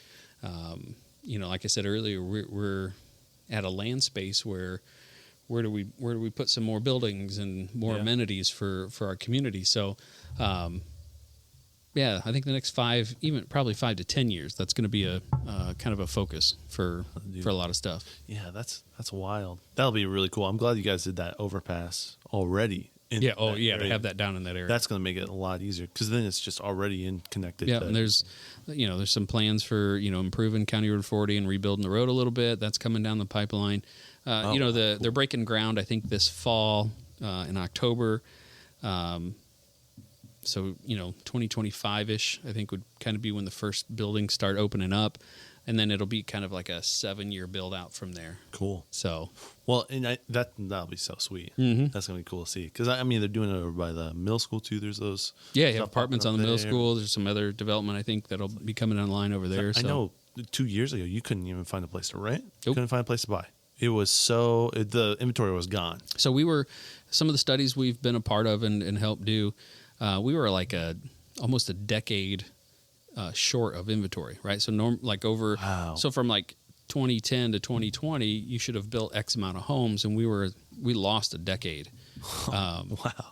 like I said earlier, we're at a land space where do we put some more buildings and more amenities for our community? So, I think the next 5, even probably 5 to 10 years, that's going to be a kind of a focus for a lot of stuff. Yeah, that's wild. That'll be really cool. I'm glad you guys did that overpass already. To have that down in that area. That's going to make it a lot easier because then it's just already connected. Yeah, and there's some plans for improving County Road 40 and rebuilding the road a little bit. That's coming down the pipeline. They're breaking ground, I think, this fall in October. So 2025-ish, I think, would kind of be when the first buildings start opening up. And then it'll be kind of like a 7-year build out from there. Cool. So, well, and that'll be so sweet. Mm-hmm. That's gonna be cool to see because they're doing it over by the middle school too. There's those you have apartments on the middle school. There's some other development I think that'll be coming online over there. I know 2 years ago you couldn't even find a place to rent. Nope. Couldn't find a place to buy. It was the inventory was gone. So some of the studies we've been a part of and helped do. We were almost a decade short of inventory, right? So so from 2010 to 2020, you should have built X amount of homes, and we lost a decade. Wow.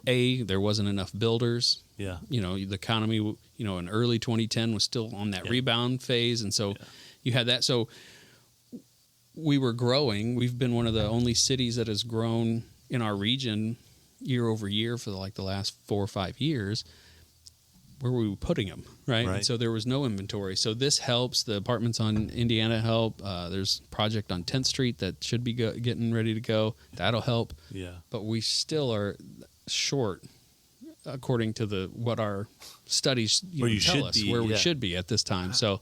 There wasn't enough builders. Yeah. The economy, in early 2010 was still on that rebound phase, and so you had that. So we were growing. We've been one of the only cities that has grown in our region year over year for the last 4 or 5 years. Where were we putting them, right? And so there was no inventory. So this helps. The apartments on Indiana help. There's a project on 10th Street that should be getting ready to go. That'll help. Yeah. But we still are short according to what our studies tell us where we should be at this time. So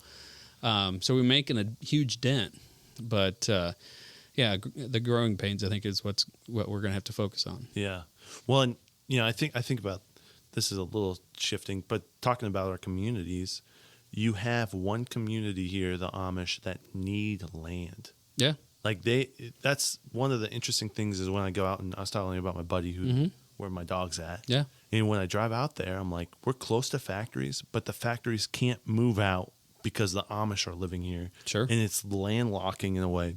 we're making a huge dent, but the growing pains, I think, is what we're going to have to focus on. Yeah. Well, and I think about this is a little shifting, but talking about our communities, you have one community here, the Amish, that need land. Yeah. Like that's one of the interesting things is when I go out, and I was telling you about my buddy where my dog's at. Yeah. And when I drive out there, I'm like, we're close to factories, but the factories can't move out because the Amish are living here. Sure. And it's landlocking in a way.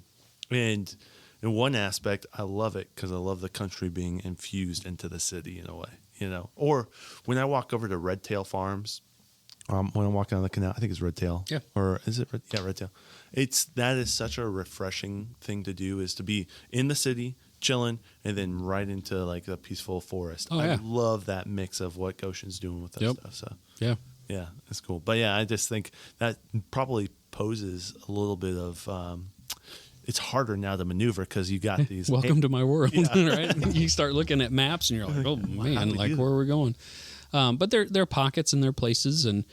And in one aspect, I love it because I love the country being infused into the city in a way, Or when I walk over to Red Tail Farms, when I'm walking on the canal, I think it's Red Tail. Yeah. Or is it? Red Tail. That is such a refreshing thing to do, is to be in the city, chilling, and then right into like the peaceful forest. Oh, yeah. I love that mix of what Goshen's doing with that stuff. So yeah, it's cool. But yeah, I just think that probably poses a little bit of it's harder now to maneuver because you got these. Welcome to my world, right? You start looking at maps and you're like, oh man, like where are we going? But there are pockets and there are places, and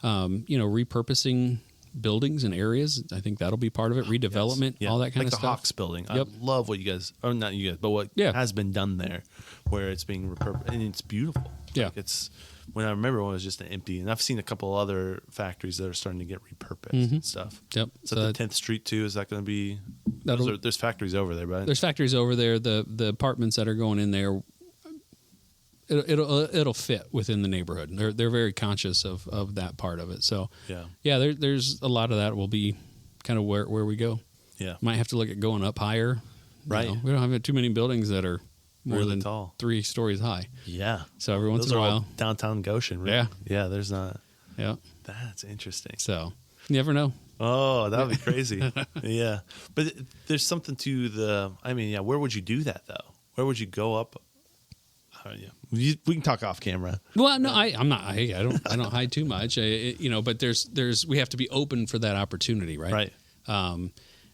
repurposing buildings and areas. I think that'll be part of it. Redevelopment, all that kind of stuff. Like the Hawks building. Yep. I love what you guys, or not you guys, but what has been done there, where it's being repurposed, and it's beautiful. Yeah, like when I remember when it was just empty, and I've seen a couple other factories that are starting to get repurposed and stuff. Yep. So the 10th Street too, is that going to be? There's factories over there, right? There's factories over there. The apartments that are going in there, it'll fit within the neighborhood. They're very conscious of that part of it. So there's a lot of that will be kind of where we go. Yeah, might have to look at going up higher. Right. We don't have too many buildings that are more really than tall, 3 stories high. Yeah. So every once in a while, downtown Goshen. Right? Yeah. Yeah. There's not. Yeah. That's interesting. So you never know. Oh, that would be crazy. Yeah. But there's something to where would you do that though? Where would you go up? We can talk off camera. Well, no, I'm not. I don't hide too much. But there's we have to be open for that opportunity, right? Right.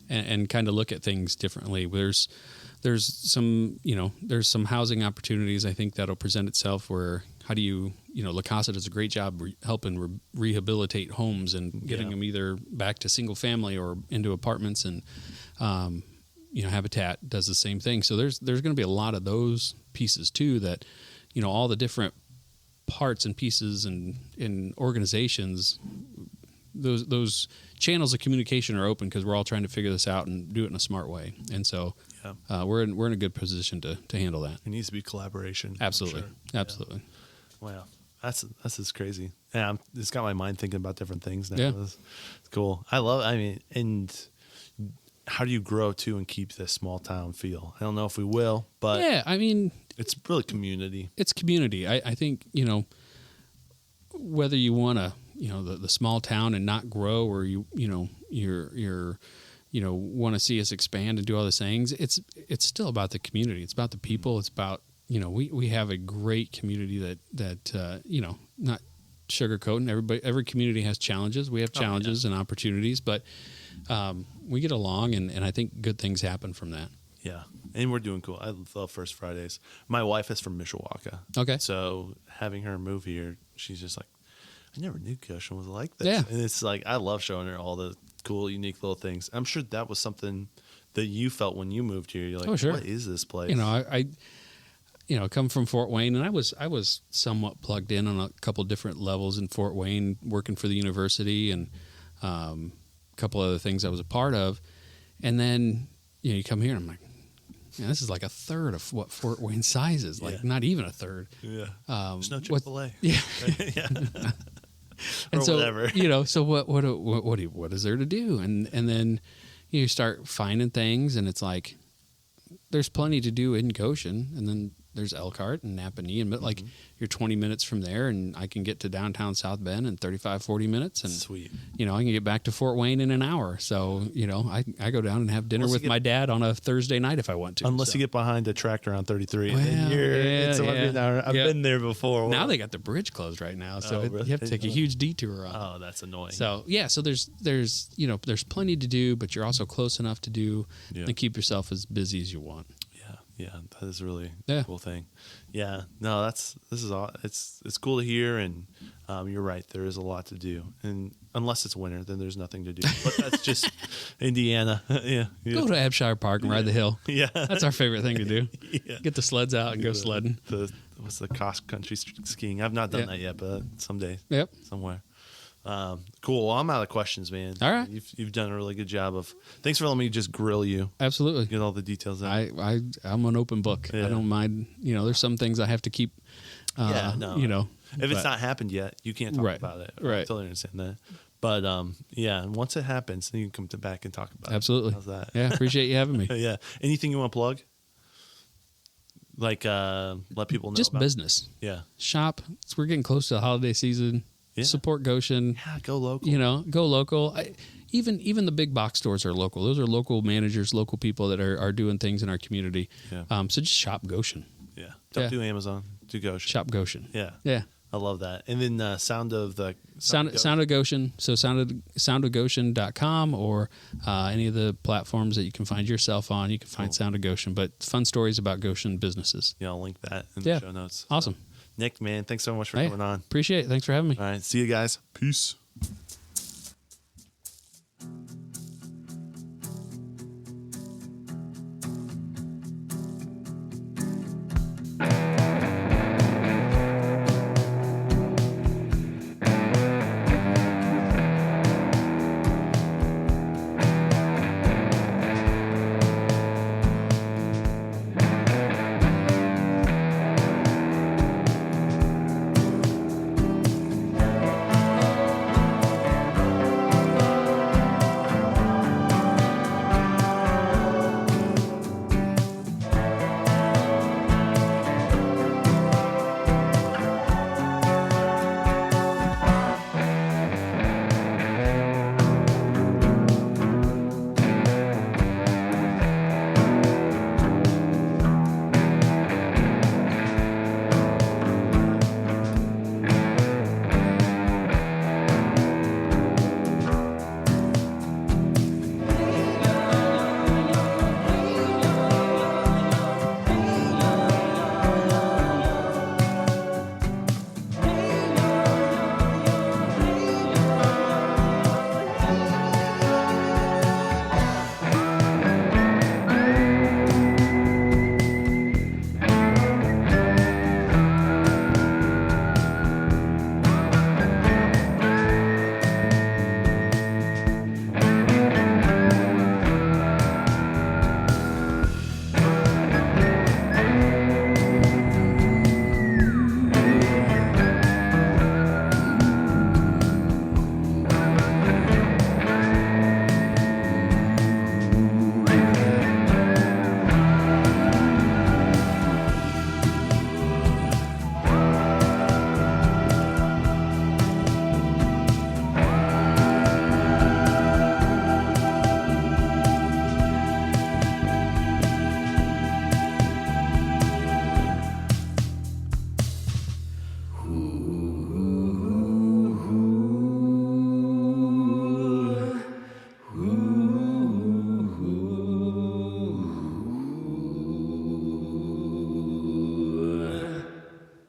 And kind of look at things differently. There's some housing opportunities I think that'll present itself where how do you La Casa does a great job helping rehabilitate homes and getting them either back to single family or into apartments, and Habitat does the same thing. So there's going to be a lot of those pieces too that all the different parts and pieces and organizations, those channels of communication are open because we're all trying to figure this out and do it in a smart way. And so we're in a good position to handle that. It needs to be collaboration. Absolutely. Sure. Absolutely. Yeah. Wow. That's just crazy. Yeah. It's got my mind thinking about different things now. Yeah. It's cool. And how do you grow too and keep this small town feel? I don't know if we will, but it's really community. It's community. I think, whether you want to, the small town and not grow, or you're want to see us expand and do all these things, it's still about the community. It's about the people. It's about, we have a great community that not sugarcoating. Every community has challenges. We have challenges and opportunities, but we get along, and I think good things happen from that. Yeah, and we're doing cool. I love First Fridays. My wife is from Mishawaka. Okay. So having her move here, she's just like, I never knew Goshen was like this. Yeah. And it's like, I love showing her all the cool, unique little things. I'm sure that was something that you felt when you moved here. You're like, what is this place? I come from Fort Wayne, and I was somewhat plugged in on a couple different levels in Fort Wayne, working for the university and a couple other things I was a part of. And then, you come here and I'm like, man, this is like a third of what Fort Wayne size is. Like not even a third. Yeah. There's no Chick-fil-A. Yeah. Yeah. And or so, whatever. So what is there to do? And then you start finding things, and it's like, there's plenty to do in Goshen, and then there's Elkhart and Napanee, and like you're 20 minutes from there, and I can get to downtown South Bend in 35, 40 minutes, and sweet. I can get back to Fort Wayne in an hour. So I go down and have dinner with my dad on a Thursday night if I want to. Unless you get behind a tractor on 33, and then it's an hour. I've been there before. Now they got the bridge closed right now, so you have to take a huge detour on. Oh, that's annoying. So so there's plenty to do, but you're also close enough to do and keep yourself as busy as you want. Yeah, that is really Yeah. a cool thing. Yeah, no, this is all. It's cool to hear, and you're right. There is a lot to do, and unless it's winter, then there's nothing to do. But that's just Indiana. Yeah, Go to Abshire Park and ride the hill. Yeah, That's our favorite thing to do. Yeah. Get the sleds out and go sledding. What's the cross country skiing? I've not done that yet, but someday. Yep. Somewhere. Cool. Well, I'm out of questions, man. All right. You've done a really good job of. Thanks for letting me just grill you. Absolutely. Get all the details out. I'm an open book. Yeah. I don't mind. There's some things I have to keep. If it's not happened yet, you can't talk Right. about it. Right. I totally understand that. But once it happens, then you can come back and talk about Absolutely. it. How's that? Yeah, appreciate you having me. Yeah. Anything you want to plug? Like let people know. Just about business. Yeah. Shop. We're getting close to the holiday season. Yeah. Support Goshen. Yeah. Go local. Go local. Even the big box stores are local. Those are local managers, local people that are doing things in our community. Yeah. So just shop Goshen. Yeah. Don't do Amazon. Do Goshen. Shop Goshen. Yeah. Yeah. I love that. And then Sound of Goshen. So soundofgoshen.com or any of the platforms that you can find yourself on. You can find Sound of Goshen, but fun stories about Goshen businesses. Yeah, I'll link that in the show notes. Awesome. Nick, man, thanks so much for coming on. Appreciate it. Thanks for having me. All right. See you guys. Peace.